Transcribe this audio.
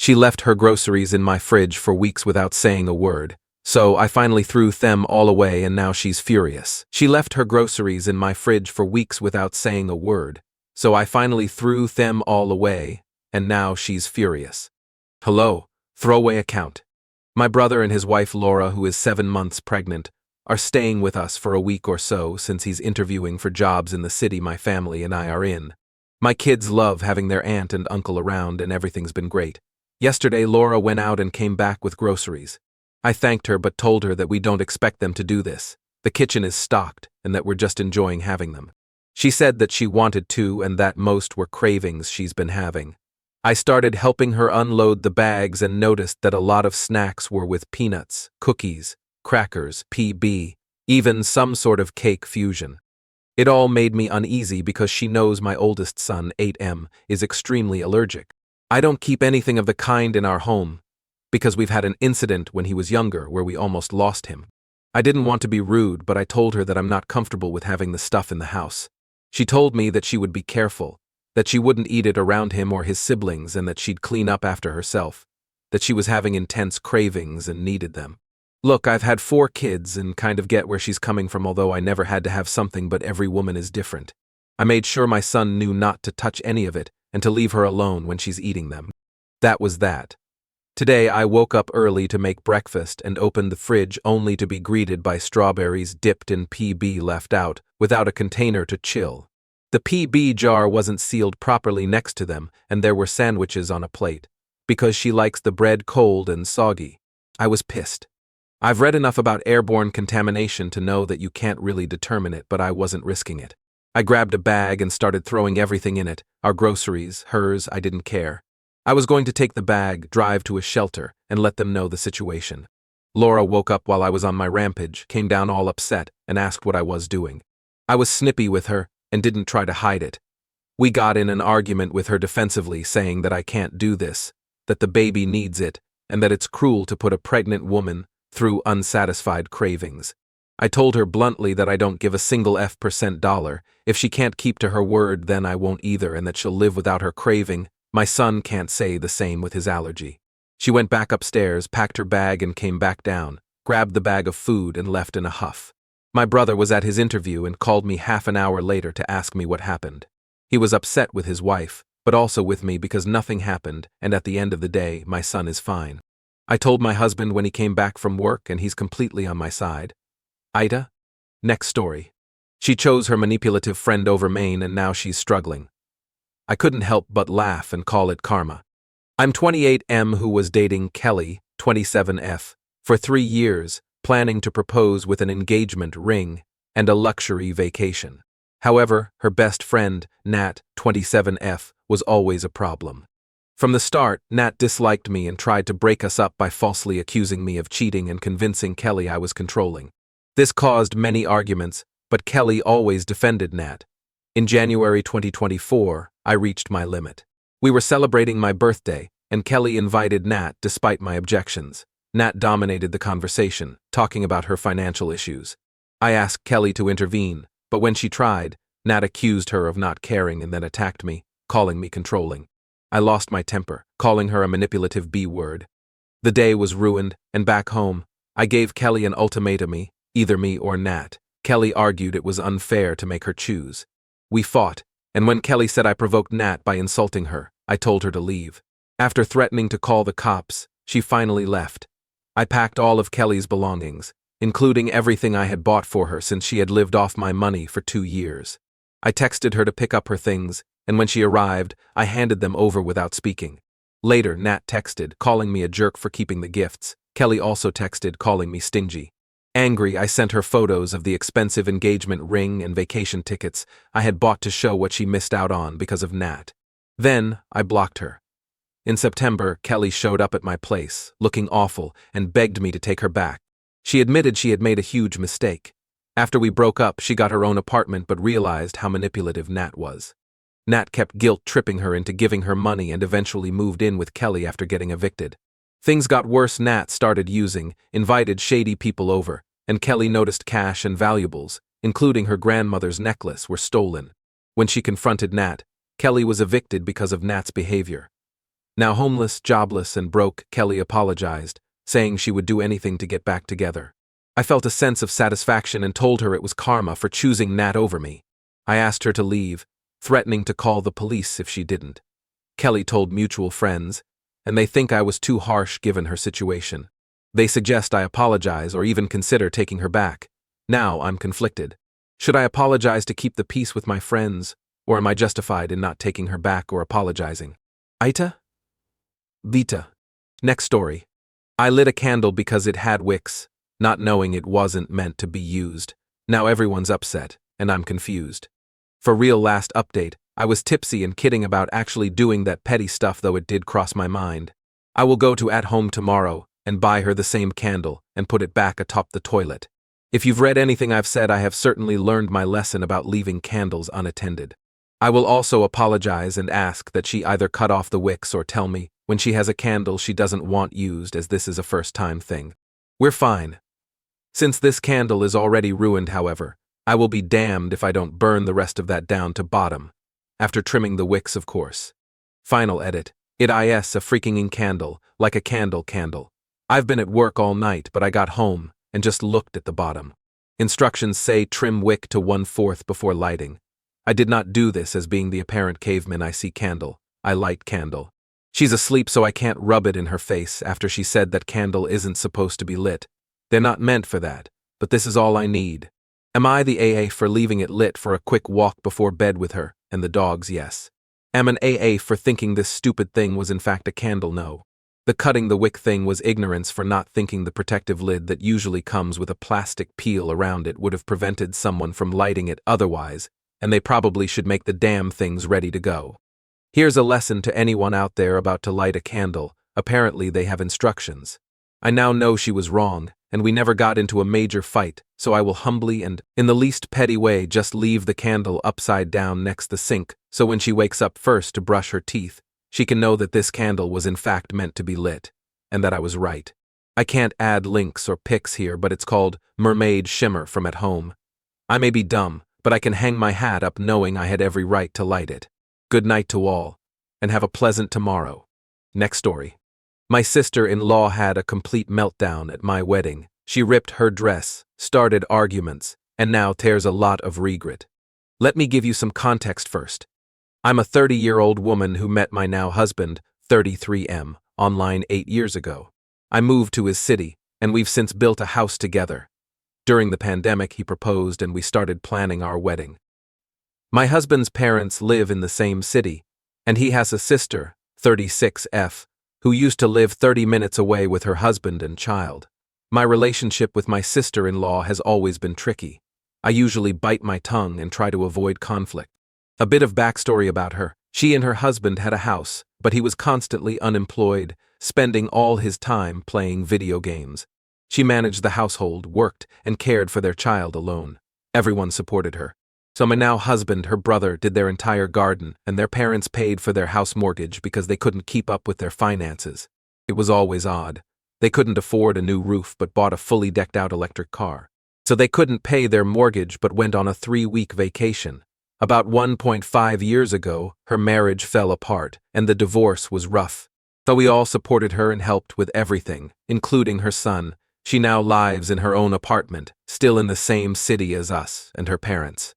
She left her groceries in my fridge for weeks without saying a word. So I finally threw them all away and now she's furious. She left her groceries in my fridge for weeks without saying a word. So I finally threw them all away and now she's furious. Hello, Throwaway account. My brother and his wife Laura, who is 7 months pregnant, are staying with us for a week or so since he's interviewing for jobs in the city my family and I are in. My kids love having their aunt and uncle around and everything's been great. Yesterday Laura went out and came back with groceries. I thanked her but told her that we don't expect them to do this. The kitchen is stocked and that we're just enjoying having them. She said that she wanted to and that most were cravings she's been having. I started helping her unload the bags and noticed that a lot of snacks were with peanuts, cookies, crackers, PB, even some sort of cake fusion. It all made me uneasy because she knows my oldest son, 8M, is extremely allergic. I don't keep anything of the kind in our home because we've had an incident when he was younger where we almost lost him. I didn't want to be rude, but I told her that I'm not comfortable with having the stuff in the house. She told me that she would be careful, that she wouldn't eat it around him or his siblings and that she'd clean up after herself, that she was having intense cravings and needed them. Look, I've had 4 kids and kind of get where she's coming from, although I never had to have something, but every woman is different. I made sure my son knew not to touch any of it and to leave her alone when she's eating them. That was that. Today I woke up early to make breakfast and opened the fridge only to be greeted by strawberries dipped in PB left out, without a container to chill. The PB jar wasn't sealed properly next to them and there were sandwiches on a plate, because she likes the bread cold and soggy. I was pissed. I've read enough about airborne contamination to know that you can't really determine it, but I wasn't risking it. I grabbed a bag and started throwing everything in it, our groceries, hers, I didn't care. I was going to take the bag, drive to a shelter, and let them know the situation. Laura woke up while I was on my rampage, came down all upset, and asked what I was doing. I was snippy with her and didn't try to hide it. We got in an argument with her defensively, saying that I can't do this, that the baby needs it, and that it's cruel to put a pregnant woman through unsatisfied cravings. I told her bluntly that I don't give a single F% dollar. If she can't keep to her word, then I won't either, and that she'll live without her craving. My son can't say the same with his allergy. She went back upstairs, packed her bag and came back down, grabbed the bag of food and left in a huff. My brother was at his interview and called me half an hour later to ask me what happened. He was upset with his wife, but also with me because nothing happened, and at the end of the day, my son is fine. I told my husband when he came back from work and he's completely on my side. Ida? Next story. She chose her manipulative friend over Maine and now she's struggling. I couldn't help but laugh and call it karma. I'm 28M who was dating Kelly, 27F, for 3 years, planning to propose with an engagement ring and a luxury vacation. However, her best friend, Nat, 27F, was always a problem. From the start, Nat disliked me and tried to break us up by falsely accusing me of cheating and convincing Kelly I was controlling. This caused many arguments, but Kelly always defended Nat. In January 2024, I reached my limit. We were celebrating my birthday, and Kelly invited Nat despite my objections. Nat dominated the conversation, talking about her financial issues. I asked Kelly to intervene, but when she tried, Nat accused her of not caring and then attacked me, calling me controlling. I lost my temper, calling her a manipulative B-word. The day was ruined, and back home, I gave Kelly an ultimatum, either me or Nat. Kelly argued it was unfair to make her choose. We fought, and when Kelly said I provoked Nat by insulting her, I told her to leave. After threatening to call the cops, she finally left. I packed all of Kelly's belongings, including everything I had bought for her since she had lived off my money for 2 years. I texted her to pick up her things, and when she arrived, I handed them over without speaking. Later, Nat texted, calling me a jerk for keeping the gifts. Kelly also texted, calling me stingy. Angry, I sent her photos of the expensive engagement ring and vacation tickets I had bought to show what she missed out on because of Nat. Then, I blocked her. In September, Kelly showed up at my place, looking awful, and begged me to take her back. She admitted she had made a huge mistake. After we broke up, she got her own apartment but realized how manipulative Nat was. Nat kept guilt-tripping her into giving her money and eventually moved in with Kelly after getting evicted. Things got worse. Nat started invited shady people over, and Kelly noticed cash and valuables, including her grandmother's necklace, were stolen. When she confronted Nat, Kelly was evicted because of Nat's behavior. Now homeless, jobless, and broke, Kelly apologized, saying she would do anything to get back together. I felt a sense of satisfaction and told her it was karma for choosing Nat over me. I asked her to leave, threatening to call the police if she didn't. Kelly told mutual friends, and they think I was too harsh given her situation. They suggest I apologize or even consider taking her back. Now I'm conflicted. Should I apologize to keep the peace with my friends, or am I justified in not taking her back or apologizing? Aita? Vita. Next story. I lit a candle because it had wicks, not knowing it wasn't meant to be used. Now everyone's upset, and I'm confused. For real, last update, I was tipsy and kidding about actually doing that petty stuff, though it did cross my mind. I will go to At Home tomorrow and buy her the same candle and put it back atop the toilet. If you've read anything I've said, I have certainly learned my lesson about leaving candles unattended. I will also apologize and ask that she either cut off the wicks or tell me when she has a candle she doesn't want used, as this is a first-time thing. We're fine. Since this candle is already ruined, however, I will be damned if I don't burn the rest of that down to bottom. After trimming the wicks, of course. Final edit. It is a freaking candle, like a candle. I've been at work all night, but I got home and just looked at the bottom. Instructions say trim wick to 1/4 before lighting. I did not do this, as being the apparent caveman I see candle. I light candle. She's asleep, so I can't rub it in her face after she said that candle isn't supposed to be lit. They're not meant for that, but this is all I need. Am I the AA for leaving it lit for a quick walk before bed with her and the dogs? Yes. Am an AA for thinking this stupid thing was in fact a candle? No. The cutting the wick thing was ignorance for not thinking the protective lid that usually comes with a plastic peel around it would have prevented someone from lighting it otherwise, and they probably should make the damn things ready to go. Here's a lesson to anyone out there about to light a candle. Apparently they have instructions. I now know she was wrong, and we never got into a major fight, so I will humbly and, in the least petty way, just leave the candle upside down next the sink, so when she wakes up first to brush her teeth, she can know that this candle was in fact meant to be lit, and that I was right. I can't add links or pics here, but it's called Mermaid Shimmer from At Home. I may be dumb, but I can hang my hat up knowing I had every right to light it. Good night to all, and have a pleasant tomorrow. Next story. My sister-in-law had a complete meltdown at my wedding. She ripped her dress, started arguments, and now tears a lot of regret. Let me give you some context first. I'm a 30-year-old woman who met my now husband, 33M, online 8 years ago. I moved to his city, and we've since built a house together. During the pandemic, he proposed and we started planning our wedding. My husband's parents live in the same city, and he has a sister, 36F, who used to live 30 minutes away with her husband and child. My relationship with my sister-in-law has always been tricky. I usually bite my tongue and try to avoid conflict. A bit of backstory about her. She and her husband had a house, but he was constantly unemployed, spending all his time playing video games. She managed the household, worked, and cared for their child alone. Everyone supported her. So my now husband, her brother, did their entire garden, and their parents paid for their house mortgage because they couldn't keep up with their finances. It was always odd. They couldn't afford a new roof but bought a fully decked-out electric car. So they couldn't pay their mortgage but went on a 3-week vacation. About 1.5 years ago, her marriage fell apart, and the divorce was rough. Though we all supported her and helped with everything, including her son, she now lives in her own apartment, still in the same city as us and her parents.